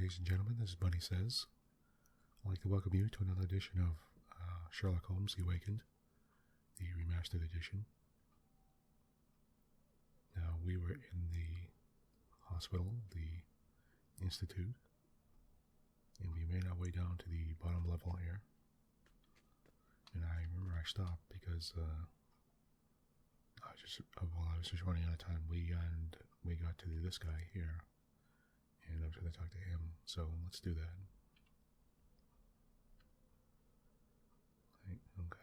ladies and gentlemen, this is Bunnysays. I'd like to welcome you to another edition of Sherlock Holmes, The Awakened, the Remastered edition. Now, we were in the hospital, the Institute, and we made our way down to the bottom level here. And I remember I stopped because I was just running out of time. We got to this guy here, and I was going to talk to him. So let's do that. Okay.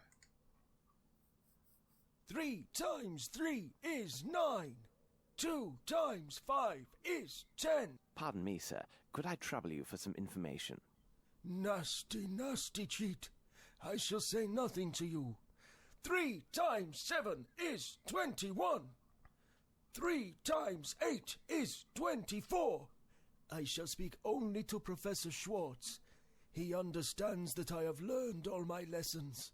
3 times 3 is 9. 2 times 5 is 10. Pardon me, sir. Could I trouble you for some information? Nasty, nasty cheat. I shall say nothing to you. 3 times 7 is 21. 3 times 8 is 24. I shall speak only to Professor Schwartz. He understands that I have learned all my lessons.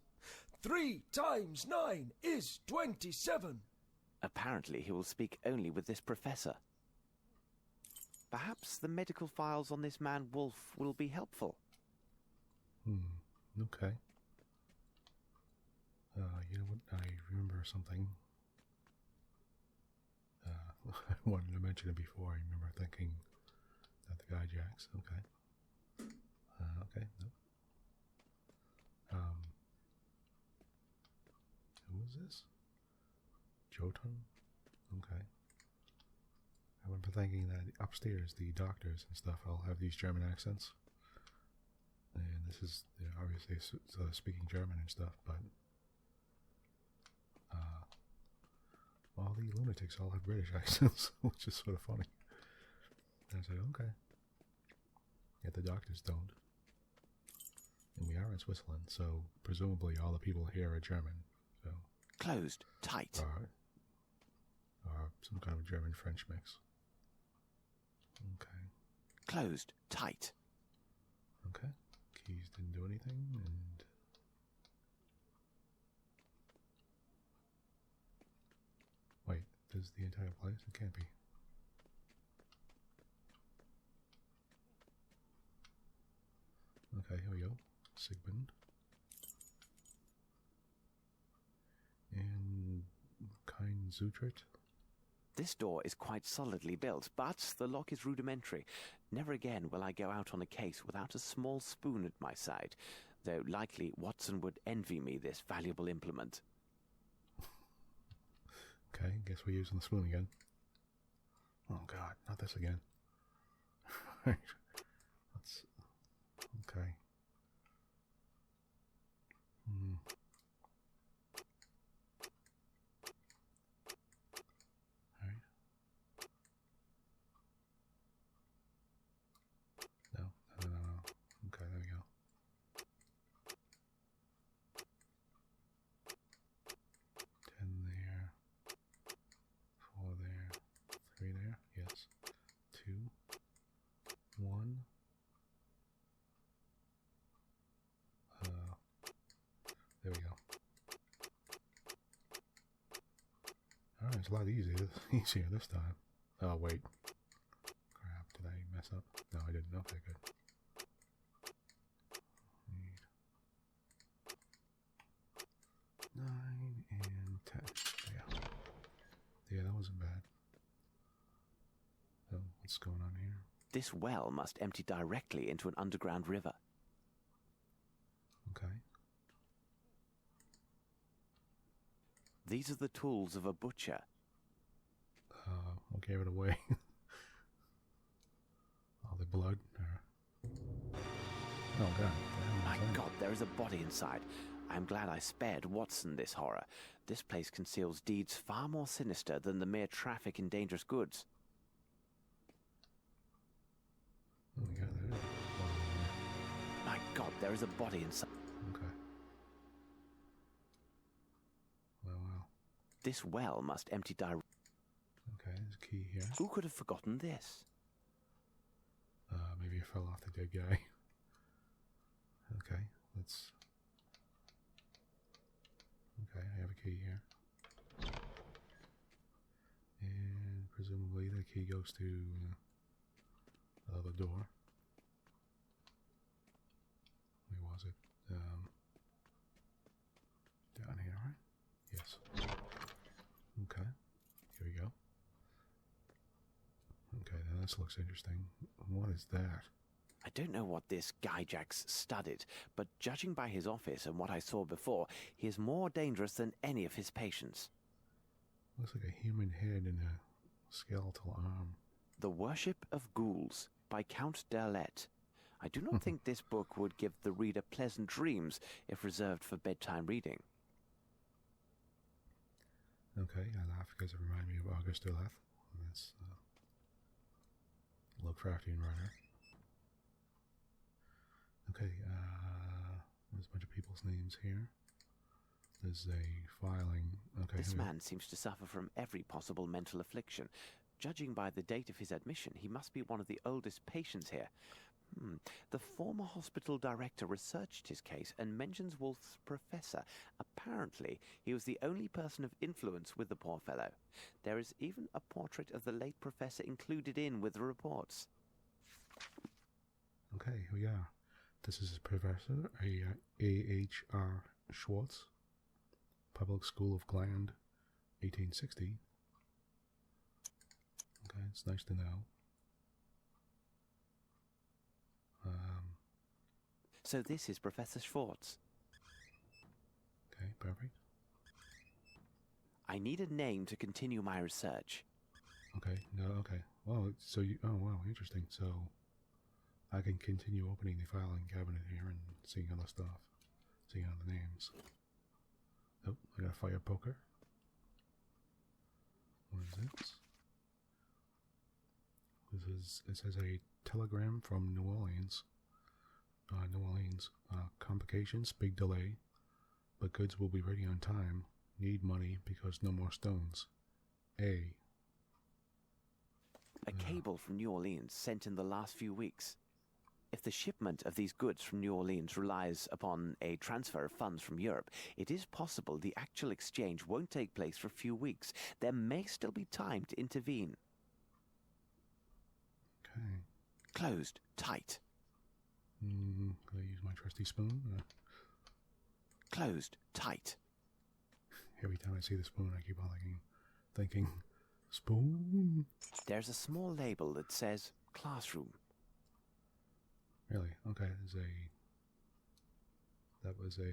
3 times 9 is 27. Apparently he will speak only with this professor. Perhaps the medical files on this man Wolf will be helpful. Okay. You know what? I remember something. I wanted to mention it before. I remember thinking that the guy Jax. Okay. Okay. No. Who is this? Jotun? Okay. I remember thinking that upstairs, the doctors and stuff all have these German accents. And this is, they're obviously speaking German and stuff, but all the lunatics all have British accents, which is sort of funny. And I said, okay. Yet the doctors don't. And we are in Switzerland, so presumably all the people here are German. So Closed. Tight. Or some kind of German-French mix. Okay. Closed. Tight. Okay. Keys didn't do anything, and wait, does the entire place? It can't be. Okay, here we go. Sigmund. And Kein Zutrit. This door is quite solidly built, but the lock is rudimentary. Never again will I go out on a case without a small spoon at my side, though likely Watson would envy me this valuable implement. Okay, guess we're using the spoon again. Oh god, not this again. Right. Let's... Okay. Alright. No. Okay, there we go. 10 there. 4 there. 3 there. Yes. 2. 1. There we go. Alright, it's a lot easier this time. Oh, wait. Crap, did I mess up? No, I didn't. Okay, good. 9 and 10. Yeah, that wasn't bad. So, what's going on here? This well must empty directly into an underground river. Okay. These are the tools of a butcher. What gave it away? All the blood? Oh, God. My God, there is a body inside. I am glad I spared Watson this horror. This place conceals deeds far more sinister than the mere traffic in dangerous goods. Oh, my God, there is. My God, there is a body inside. Okay. Well. This well must empty directly. Okay, there's a key here. Who could have forgotten this? Maybe it fell off the dead guy. Okay, let's... Okay, I have a key here. And presumably the key goes to the door. was it? Down here, right? Yes. Okay. Here we go. Okay, now this looks interesting. What is that? I don't know what this Gyjax studied, but judging by his office and what I saw before, he is more dangerous than any of his patients. Looks like a human head and a skeletal arm. The Worship of Ghouls by Count Derlet. I do not think this book would give the reader pleasant dreams if reserved for bedtime reading. Okay, I laugh because it reminded me of August Derleth. That's Lovecraftian writer. Okay, there's a bunch of people's names here. There's a filing. Okay. This man seems to suffer from every possible mental affliction. Judging by the date of his admission, he must be one of the oldest patients here. The former hospital director researched his case and mentions Wolf's professor. Apparently, he was the only person of influence with the poor fellow. There is even a portrait of the late professor included in with the reports. Okay, here we are. This is Professor A.H.R. Schwartz, Public School of Gland, 1860. Okay, it's nice to know. So this is Professor Schwartz. Okay, perfect. I need a name to continue my research. Okay, no, okay. Well, so you, oh wow, interesting. So I can continue opening the filing cabinet here and seeing other stuff, seeing other names. Oh, I got a fire poker. What is this? It says a telegram from New Orleans. Complications, big delay, but goods will be ready on time. Need money because no more stones. A cable from New Orleans sent in the last few weeks. If the shipment of these goods from New Orleans relies upon a transfer of funds from Europe, it is possible the actual exchange won't take place for a few weeks. There may still be time to intervene. Okay. Closed. Tight. Can I use my trusty spoon? Closed. Tight. Every time I see the spoon, I keep on thinking, spoon. There's a small label that says classroom. Really? Okay, that was a,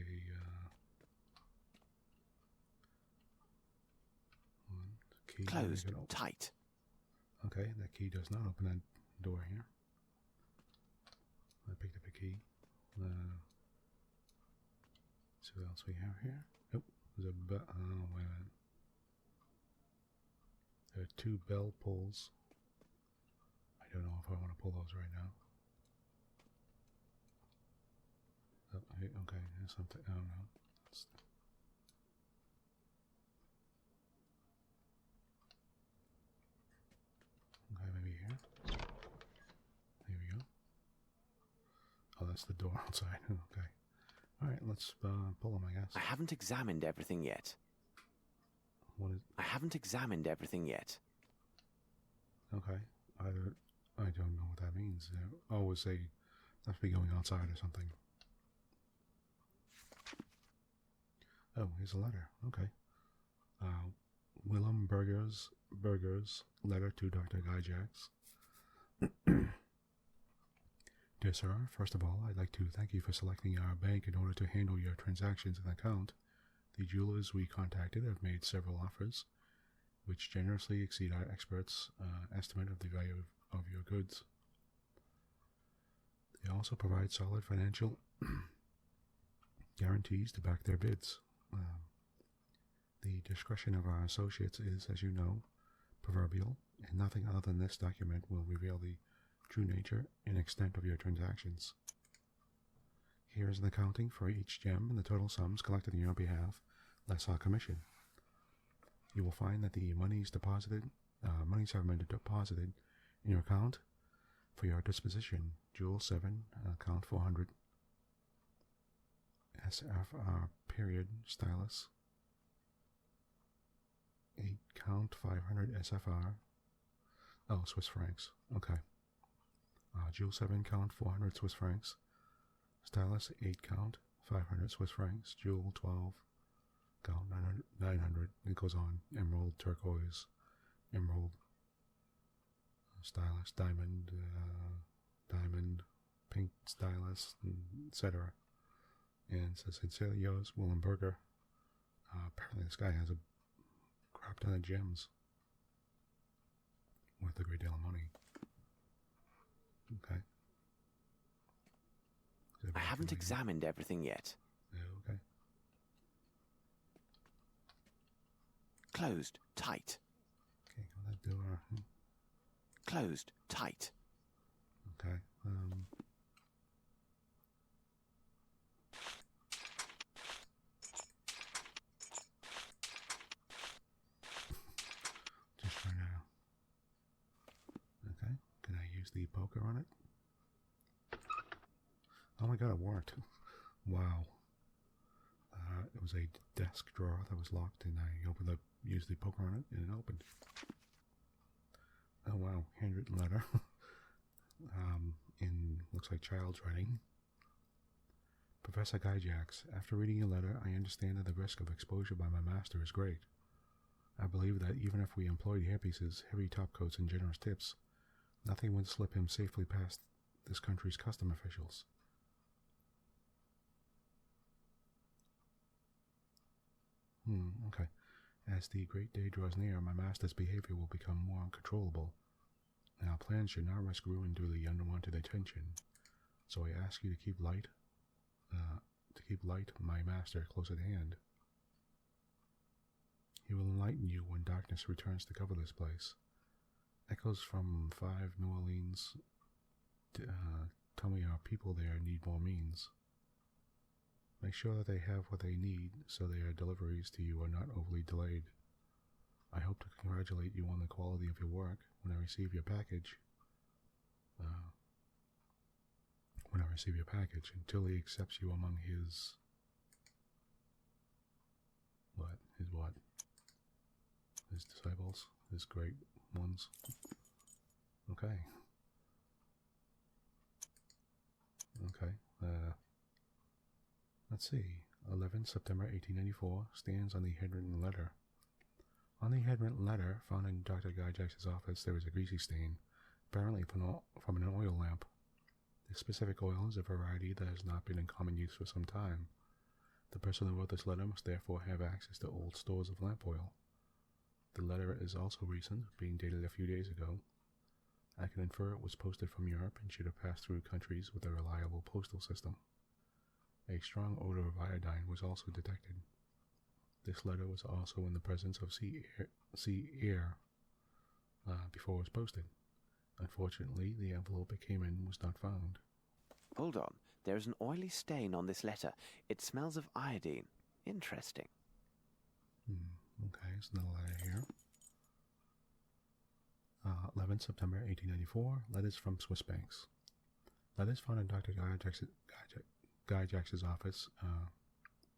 key. Closed. Tight. Okay, that key does not open that door here. I picked up a key. See what else we have here. Oh, there's a wait a minute. There are 2 bell pulls. I don't know if I want to pull those right now. Oh, okay, there's something. I don't know. Okay, maybe here. Here we go. Oh, that's the door outside. Okay. Alright, let's pull them, I guess. I haven't examined everything yet. What is... I haven't examined everything yet. Okay. I don't know what that means. Oh, it's a... Must be going outside or something. Oh, here's a letter. Okay. Willem Burger's letter to Dr. Gyjax. Dear sir, first of all, I'd like to thank you for selecting our bank in order to handle your transactions and account. The jewelers we contacted have made several offers, which generously exceed our experts' estimate of the value of your goods. They also provide solid financial guarantees to back their bids. The discretion of our associates is, as you know, proverbial, and nothing other than this document will reveal the true nature and extent of your transactions. Here is an accounting for each gem and the total sums collected on your behalf, less our commission. You will find that the monies have been deposited in your account for your disposition. Jewel 7, account 400, SFR period stylus. 8, count 500 SFR. Oh, Swiss francs. Okay. Jewel 7, count 400 Swiss francs. Stylus 8 count, 500 Swiss francs. Jewel 12 count, 900. It goes on. Emerald, turquoise, emerald, stylus, diamond, diamond, pink stylus, etc. And it says, sincerely yours, Willem Berger. Apparently this guy has a crap ton of gems. Worth a great deal of money. Okay. I haven't examined everything yet. Okay. Closed, tight. Okay, go that door. Closed, tight. Okay. Just for now. Okay. Can I use the poker on it? Oh my god, it worked. Wow. It was a desk drawer that was locked, and I used the poker on it, and it opened. Oh wow, handwritten letter. In, looks like child's writing. Professor Gyjax, after reading your letter, I understand that the risk of exposure by my master is great. I believe that even if we employed hairpieces, heavy topcoats, and generous tips, nothing would slip him safely past this country's custom officials. Okay. As the great day draws near, my master's behavior will become more uncontrollable, and our plans should not risk ruin due to the unwanted attention. So I ask you to keep light, my master, close at hand. He will enlighten you when darkness returns to cover this place. Echoes from 5 New Orleans tell me our people there need more means. Make sure that they have what they need so their deliveries to you are not overly delayed. I hope to congratulate you on the quality of your work when I receive your package. Until he accepts you among his... What? His what? His disciples? His great ones? Okay. Okay. Let's see. 11 September 1894 stands on the handwritten letter. On the handwritten letter found in Dr. Gyjax's office, there was a greasy stain, apparently from an oil lamp. This specific oil is a variety that has not been in common use for some time. The person who wrote this letter must therefore have access to old stores of lamp oil. The letter is also recent, being dated a few days ago. I can infer it was posted from Europe and should have passed through countries with a reliable postal system. A strong odor of iodine was also detected. This letter was also in the presence of sea air before it was posted. Unfortunately, the envelope it came in was not found. Hold on. There is an oily stain on this letter. It smells of iodine. Interesting. Okay, it's another letter here. 11 September 1894, letters from Swiss banks. Letters found in Dr. Gyjax's office.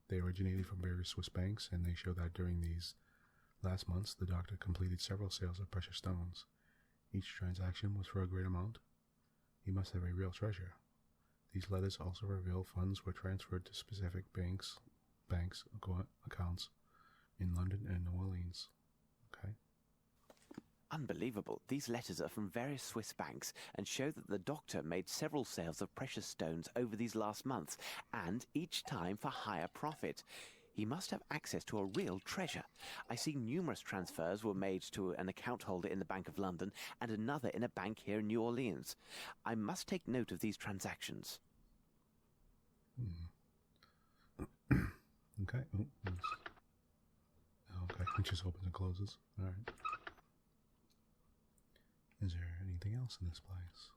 They originated from various Swiss banks, and they show that during these last months, the doctor completed several sales of precious stones. Each transaction was for a great amount. He must have a real treasure. These letters also reveal funds were transferred to specific banks accounts in London and New Orleans. Okay. Unbelievable. These letters are from various Swiss banks and show that the doctor made several sales of precious stones over these last months, and each time for higher profit. He must have access to a real treasure. I see numerous transfers were made to an account holder in the Bank of London and another in a bank here in New Orleans. I must take note of these transactions. Okay. Okay, it just opens and closes. All right. Is there anything else in this place?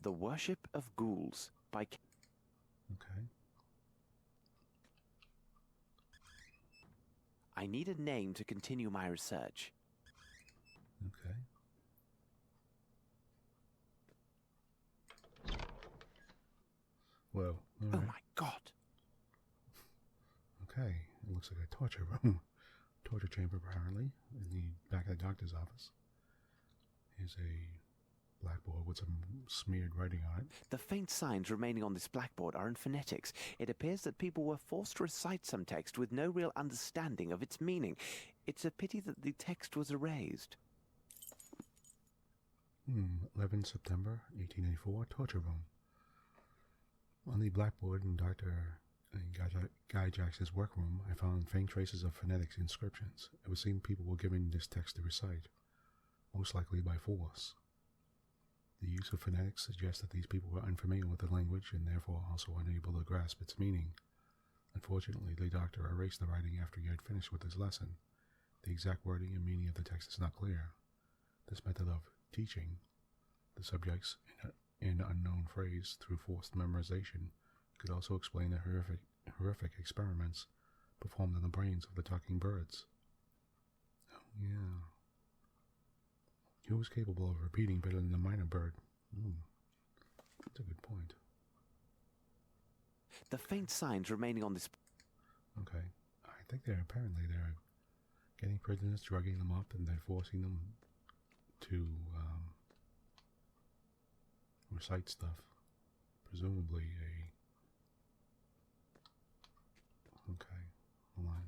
The Worship of Ghouls by... Okay. I need a name to continue my research. Okay. Whoa. All right. Oh my God. Okay. It looks like a torture room. Torture chamber, apparently, in the back of the doctor's office. Here's a blackboard with some smeared writing on it. The faint signs remaining on this blackboard are in phonetics. It appears that people were forced to recite some text with no real understanding of its meaning. It's a pity that the text was erased. 11 September 1884, torture room. On the blackboard in Dr. Guy Jacks's workroom, I found faint traces of phonetics inscriptions. It would seem people were given this text to recite, most likely by force. The use of phonetics suggests that these people were unfamiliar with the language and therefore also unable to grasp its meaning. Unfortunately, the doctor erased the writing after he had finished with his lesson. The exact wording and meaning of the text is not clear. This method of teaching the subjects in unknown phrase through forced memorization could also explain the horrific experiments performed on the brains of the talking birds. Oh, yeah. Who was capable of repeating better than the minor bird? That's a good point. The faint signs remaining on this... Okay. I think they're getting prisoners, drugging them up, and then forcing them to recite stuff. Presumably okay, hold on.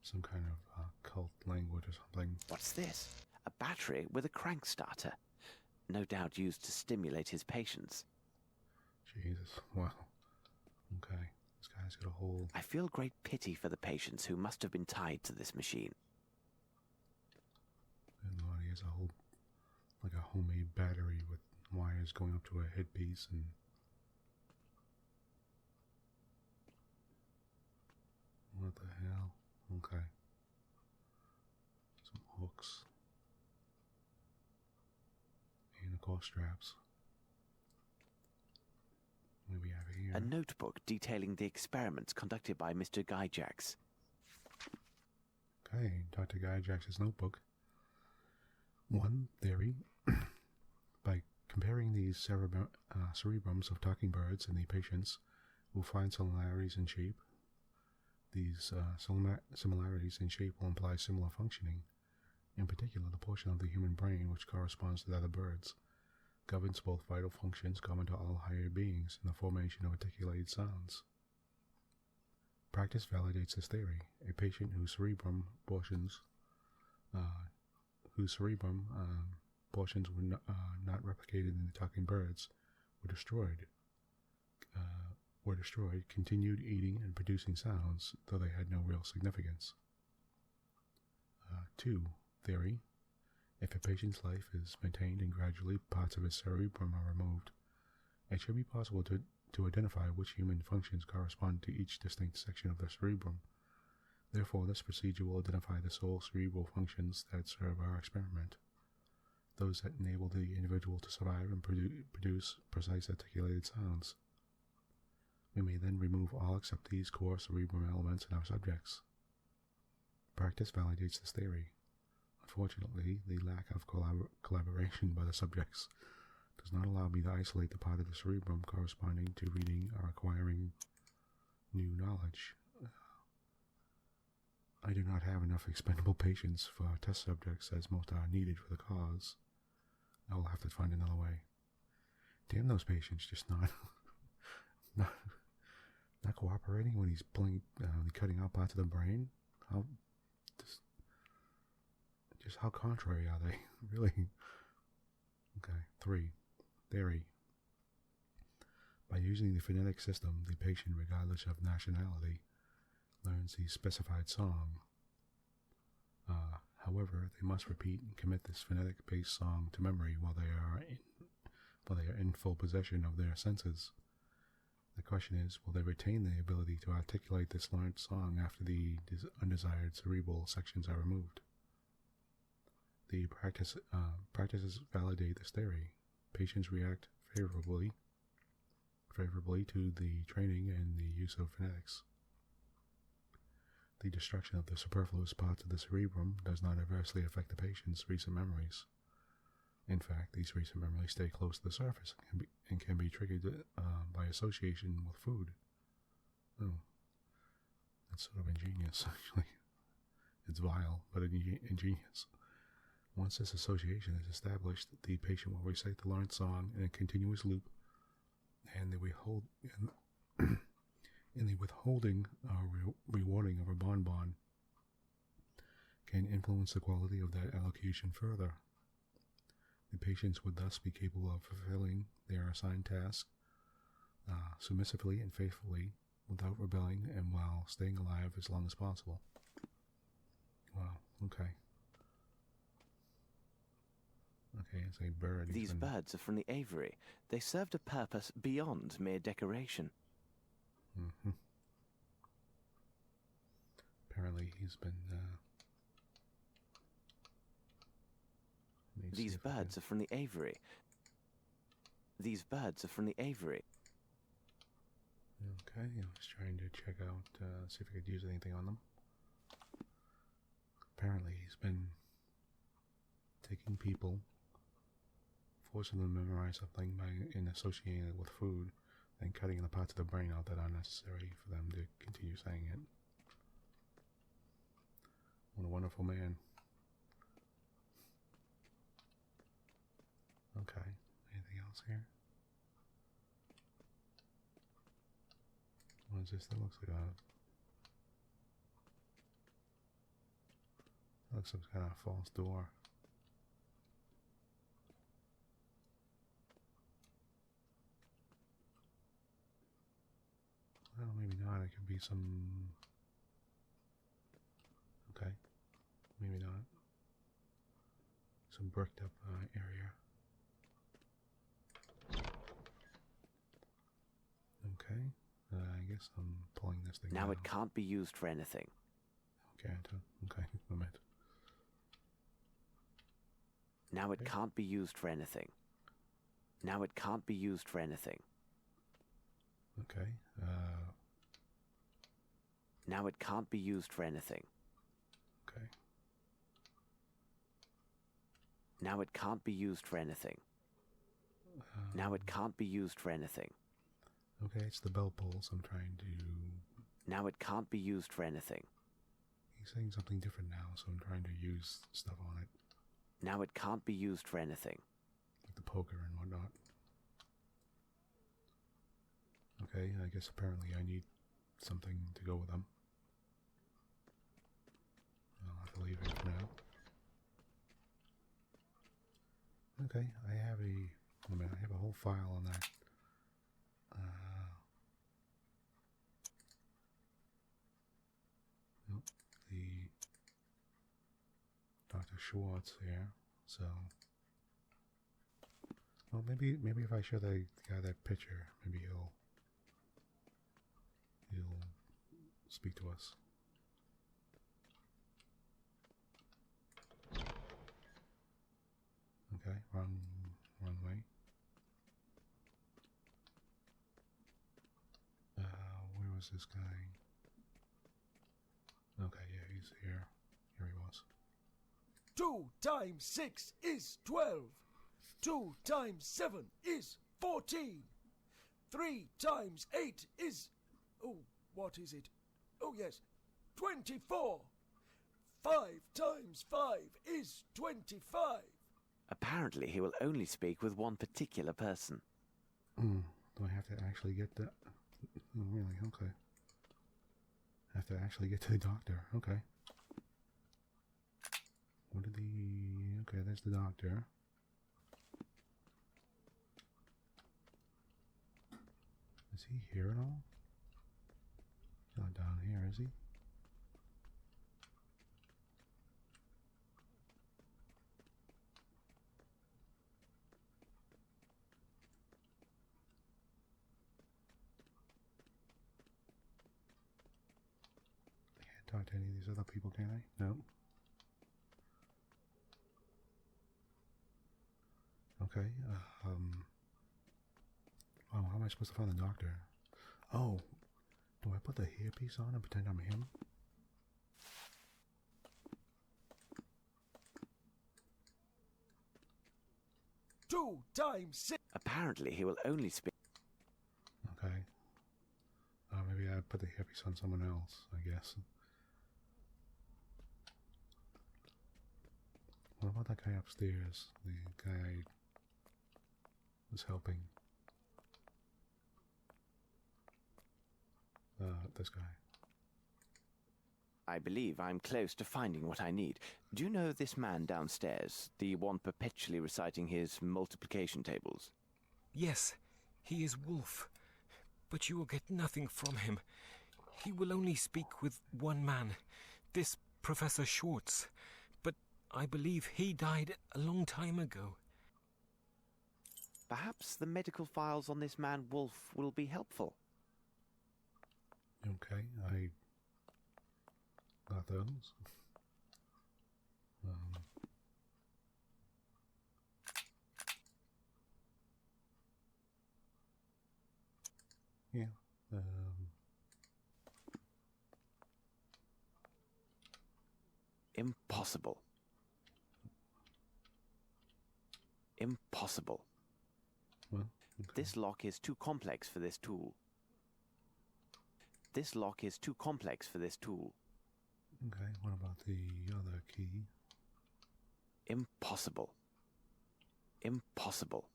Some kind of cult language or something. What's this? A battery with a crank starter. No doubt used to stimulate his patients. Jesus, wow. Okay, this guy's got a whole... I feel great pity for the patients who must have been tied to this machine. And he has a whole, like a homemade battery with wires going up to a headpiece and... What the hell? Okay. Some hooks. And of course straps. What do we have here? A notebook detailing the experiments conducted by Mr. Guy Jacks. Okay, Dr. Guy Jacks's notebook. One theory. By comparing these cerebrums of talking birds and the patients, we'll find similarities in shape. These similarities in shape will imply similar functioning. In particular, the portion of the human brain which corresponds to that of birds governs both vital functions common to all higher beings in the formation of articulated sounds. Practice validates this theory. A patient whose cerebrum portions were not replicated in the talking birds were destroyed, continued eating and producing sounds, though they had no real significance. 2. Theory. If a patient's life is maintained and gradually parts of his cerebrum are removed, it should be possible to identify which human functions correspond to each distinct section of the cerebrum. Therefore, this procedure will identify the sole cerebral functions that serve our experiment, those that enable the individual to survive and produce precise articulated sounds. We may then remove all except these core cerebrum elements in our subjects. Practice validates this theory. Unfortunately, the lack of collaboration by the subjects does not allow me to isolate the part of the cerebrum corresponding to reading or acquiring new knowledge. I do not have enough expendable patients for test subjects, as most are needed for the cause. I will have to find another way. Damn those patients, just not cooperating when he's cutting out parts of the brain. How contrary are they? Really? Okay. 3. Theory. By using the phonetic system, the patient, regardless of nationality, learns the specified song. However, they must repeat and commit this phonetic-based song to memory while they are in full possession of their senses. The question is, will they retain the ability to articulate this learned song after the undesired cerebral sections are removed? The practices validate this theory. Patients react favorably to the training and the use of phonetics. The destruction of the superfluous parts of the cerebrum does not adversely affect the patient's recent memories. In fact, these recent memories stay close to the surface and can be triggered by association with food. Oh, that's sort of ingenious, actually. It's vile, but ingenious. Once this association is established, the patient will recite the learned song in a continuous loop, and the withholding or rewarding of a bonbon can influence the quality of that allocation further. The patients would thus be capable of fulfilling their assigned task submissively and faithfully without rebelling and while staying alive as long as possible. Wow, okay. Okay, it's a bird. These birds are from the aviary. They served a purpose beyond mere decoration. Mm-hmm. Apparently he's been... These birds are from the aviary. These birds are from the aviary. Okay, I was trying to check out, see if I could use anything on them. Apparently he's been taking people, forcing them to memorize something and associating it with food, and cutting the parts of the brain out that are necessary for them to continue saying it. What a wonderful man. Okay, anything else here? What is this? That looks like some kind of false door. Well, maybe not. It could be some... Okay. Maybe not. Some bricked up area. Okay. I guess I'm pulling this thing Now down. it can't be used for anything. Okay, okay, a minute. Now it can't be used for anything. Now it can't be used for anything. Okay. Now it can't be used for anything. Okay. Now it can't be used for anything. Now it can't be used for anything. Okay, it's the bell pulse. I'm trying to... Now it can't be used for anything. He's saying something different now, so I'm trying to use stuff on it. Now it can't be used for anything. Like the poker and whatnot. Okay, I guess apparently I need something to go with them. I'll have to leave it for now. Okay, I have a whole file on that. Nope, the Dr. Schwartz here. So, well, maybe if I show the guy that picture, maybe he'll speak to us. Okay, wrong way. Where was this guy? Okay, yeah, he's here. Here he was. 2 times 6 is 12. 2 times 7 is 14. 3 times 8 is... Oh, what is it? Oh, yes, 24. 5 times 5 is 25. Apparently he will only speak with one particular person. Do I have to actually get that? Oh, really? Okay. I have to actually get to the doctor. Okay. What did the... Okay, there's the doctor. Is he here at all? He's not down here, is he? I can't talk to any of these other people, can I? No. Okay, oh, how am I supposed to find the doctor? Oh, do I put the hairpiece on and pretend I'm him? Two times 6. Apparently he will only speak... Okay. Maybe I put the hairpiece on someone else, I guess. What about that guy upstairs, the guy I was helping. This guy. I believe I'm close to finding what I need. Do you know this man downstairs, the one perpetually reciting his multiplication tables? Yes, he is Wolf, but you will get nothing from him. He will only speak with one man, this Professor Schwartz, but I believe he died a long time ago. Perhaps the medical files on this man Wolf will be helpful. Okay, I got those. Yeah. Impossible. Impossible. Well, okay. This lock is too complex for this tool. This lock is too complex for this tool. Okay, what about the other key? Impossible. Impossible.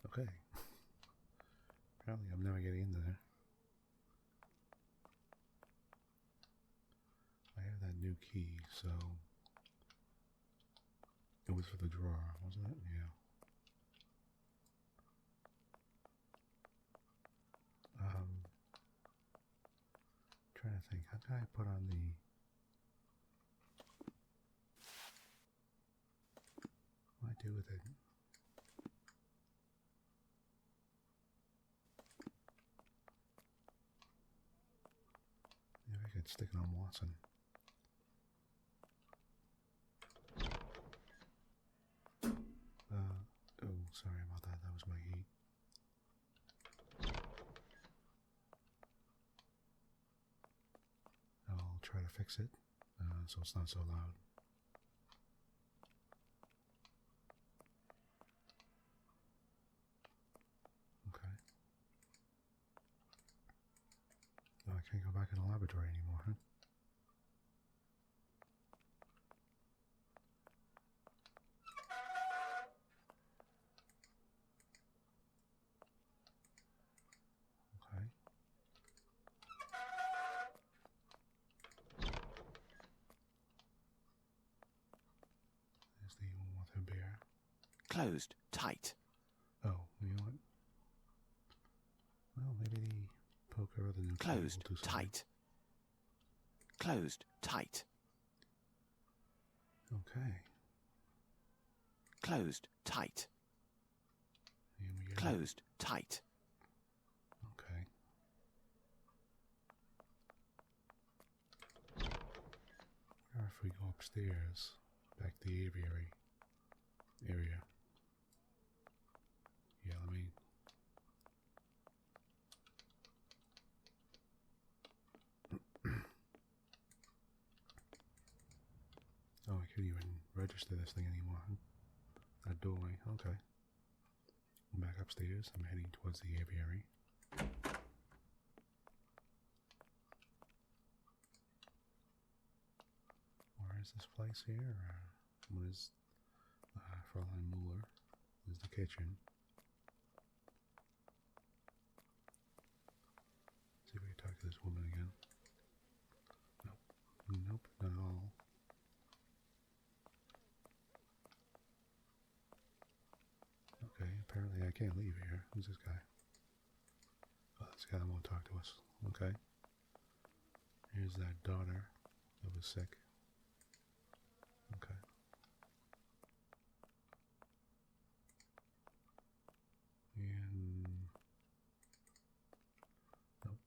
Okay. Apparently I'm never getting into there. I have that new key, so... It was for the drawer, wasn't it? Yeah. Trying to think, how can I put on the... What do I do with it? Yeah, I could stick it on Watson. Oh, sorry about that. That was my heat. I'll try to fix it so it's not so loud. Okay. Oh, I can't go back in the laboratory anymore, huh? Okay. There's the one with her beer. Closed. Tight. Oh, you know what? Well, maybe the poker or the new key will Closed. do something. Tight. Closed. Tight. Okay. Closed. Tight. Here we go. Closed. Tight. Okay. Or if we go upstairs, back to the aviary area. Yeah, let me... Oh, I can't even register this thing anymore. Huh? That doorway, okay. I'm back upstairs. I'm heading towards the aviary. Where is this place here? What is Fräulein Muller? This is the kitchen. See if we can talk to this woman again. Nope. Nope, not at all. Okay, apparently I can't leave here. Who's this guy? Oh, this guy won't talk to us. Okay. Here's that daughter that was sick. Okay. And... Nope.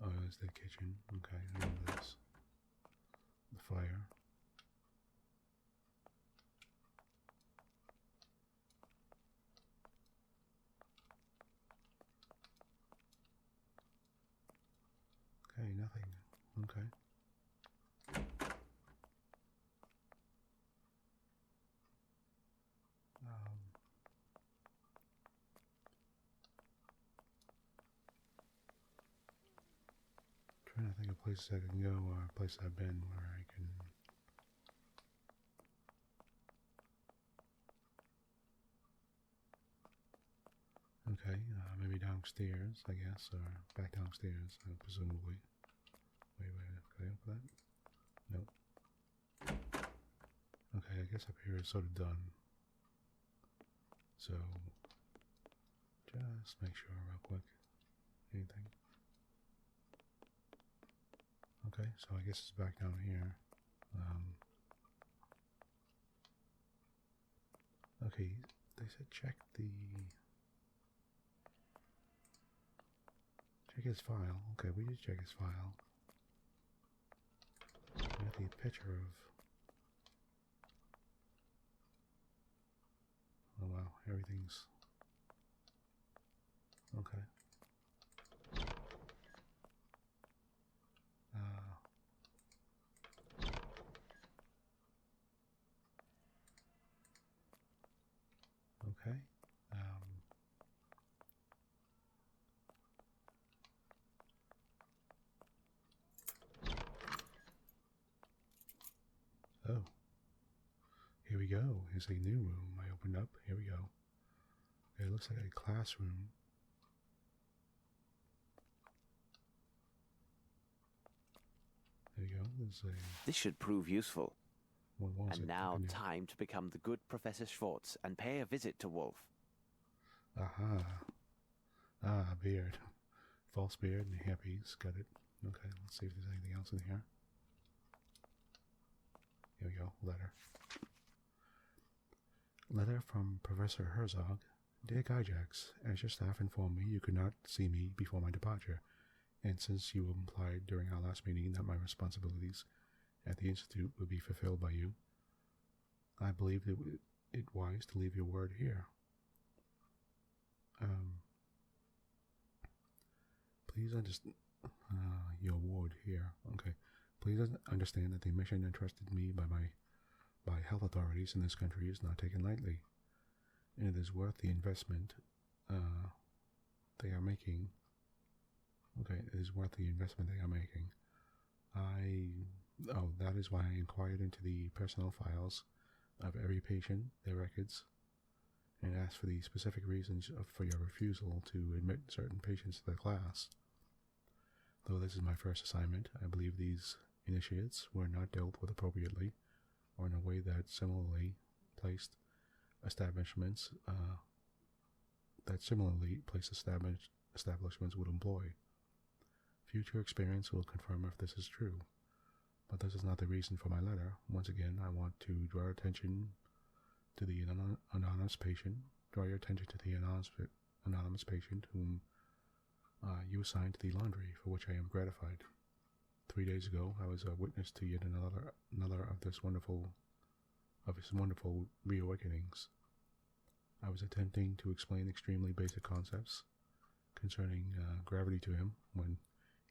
Oh, there's the kitchen. Okay, I remember this. The fire. Okay, nothing. Okay. Trying to think of places I can go or places I've been where I can Okay, maybe downstairs, I guess, or back downstairs, presumably. Wait, could I open that? Nope. Okay, I guess up here is sort of done. So, just make sure real quick. Anything? Okay, so I guess it's back down here. Okay, they said check his file. Okay, we just check his file. We got the picture of... Oh wow, everything's... Okay. Okay. Oh. Here we go. Here's a new room I opened up. Here we go. Okay, it looks like a classroom. There you go. This should prove useful. What was And it? now time to become the good Professor Schwartz and pay a visit to Wolf. Aha. Ah, beard. False beard and hairpiece. Got it. Okay, let's see if there's anything else in here. Here we go. Letter. Letter from Professor Herzog. Dear Gyjax, as your staff informed me, you could not see me before my departure, and since you implied during our last meeting that my responsibilities at the Institute would be fulfilled by you, I believed it wise to leave your word here. Please understand your ward here. Okay. Please understand that the mission entrusted me by health authorities in this country is not taken lightly, and it is worth the investment they are making. Okay, it is worth the investment they are making. That is why I inquired into the personnel files of every patient, their records, and asked for the specific reasons for your refusal to admit certain patients to the class. Though this is my first assignment, I believe these initiates were not dealt with appropriately, or in a way that similarly placed establishments would employ. Future experience will confirm if this is true. But this is not the reason for my letter. Once again, I want to draw your attention to the anonymous patient. Draw your attention to the anonymous patient whom you assigned to the laundry, for which I am gratified. 3 days ago, I was a witness to yet another of his wonderful reawakenings. I was attempting to explain extremely basic concepts concerning gravity to him when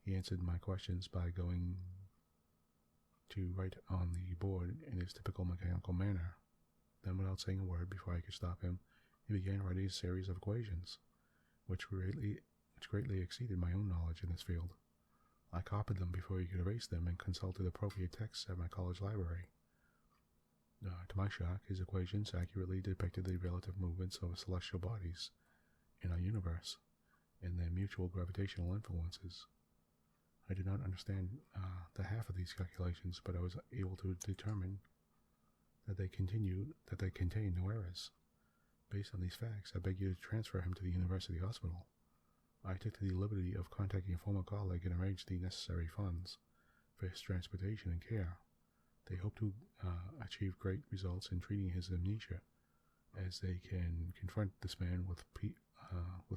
he answered my questions by going to write on the board in his typical mechanical manner. Then, without saying a word before I could stop him, he began writing a series of equations, which greatly exceeded my own knowledge in this field. I copied them before he could erase them and consulted appropriate texts at my college library. To my shock, his equations accurately depicted the relative movements of celestial bodies in our universe and their mutual gravitational influences. I did not understand the half of these calculations, but I was able to determine that they contain no errors. Based on these facts, I beg you to transfer him to the university hospital. I took the liberty of contacting a former colleague and arranged the necessary funds for his transportation and care. They hope to achieve great results in treating his amnesia, as they can confront this man with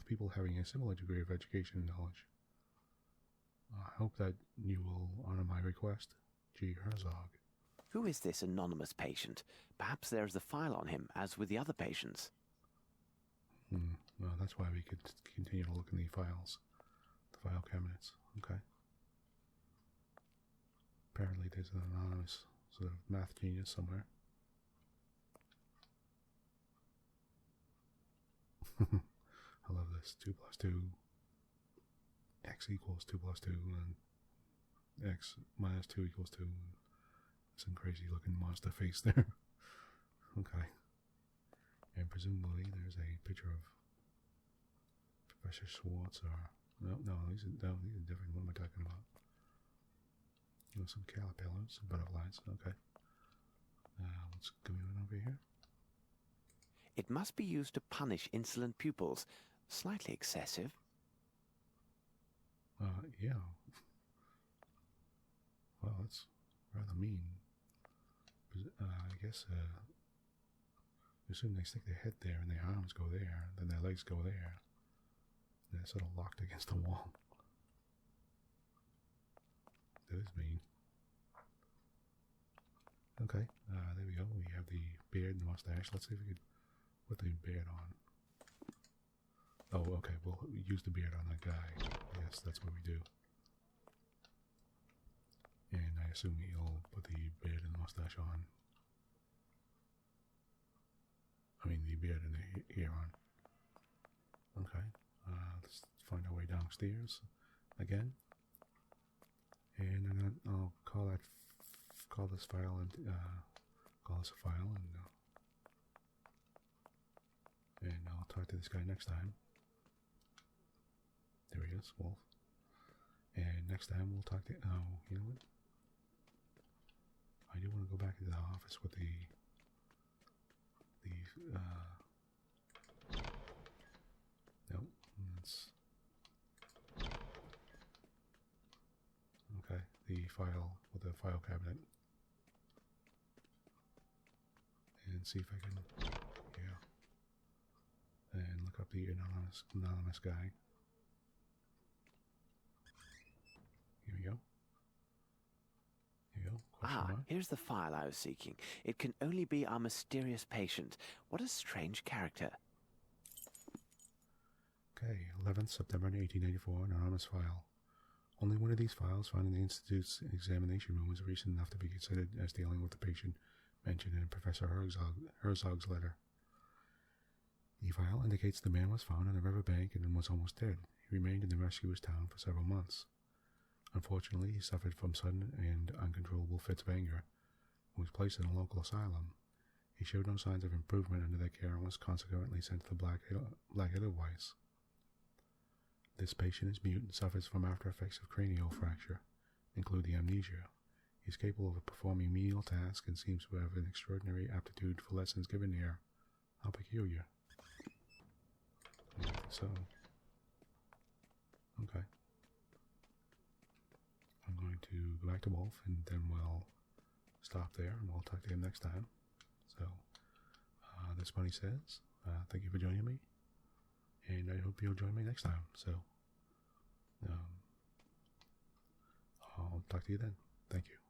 people having a similar degree of education and knowledge. I hope that you will honor my request. G. Herzog. Who is this anonymous patient? Perhaps there is a file on him, as with the other patients. Well, that's why we could continue to look in the files. The file cabinets. Okay. Apparently there's an anonymous sort of math genius somewhere. I love this. 2 plus 2. X equals 2 plus 2. And X minus 2 equals 2. Some crazy looking monster face there. Okay. And presumably there's a picture of Professor Schwartz or... No, these are different. What am I talking about? Some caterpillars, some butterflies. Okay. What's going on over here? It must be used to punish insolent pupils. Slightly excessive. Yeah. Well, that's rather mean. I guess, assume they stick their head there and their arms go there, then their legs go there. And they're sort of locked against the wall. That is mean. Okay, there we go. We have the beard and the mustache. Let's see if we could put the beard on. Oh, okay, we'll use the beard on that guy. Yes, that's what we do. And I assume he'll put the beard and the mustache on. I mean, the beard and the hair on. Okay, let's find our way downstairs again. And I'll call this file and call this a file, and I'll talk to this guy next time. There he is, Wolf. And next time we'll talk to... Oh, you know what? I do want to go back to the office with the nope, that's... Okay, the file with the file cabinet. And see if I can... Yeah. And look up the anonymous guy. Here we go. Here we go. Question mark. Here's the file I was seeking. It can only be our mysterious patient. What a strange character. Okay, 11th September 1894, anonymous file. Only one of these files found in the Institute's examination room was recent enough to be considered as dealing with the patient mentioned in Professor Herzog's letter. The file indicates the man was found on a riverbank and was almost dead. He remained in the rescuer's town for several months. Unfortunately, he suffered from sudden and uncontrollable fits of anger and was placed in a local asylum. He showed no signs of improvement under their care and was consequently sent to the Black Edelweiss. This patient is mute and suffers from after effects of cranial fracture, including amnesia. He is capable of performing menial tasks and seems to have an extraordinary aptitude for lessons given here. How peculiar. I think so. Okay. I'm going to go back to Wolf and then we'll stop there and we'll talk to him next time. So, this Bunnysays, thank you for joining me. And I hope you'll join me next time. So, I'll talk to you then. Thank you.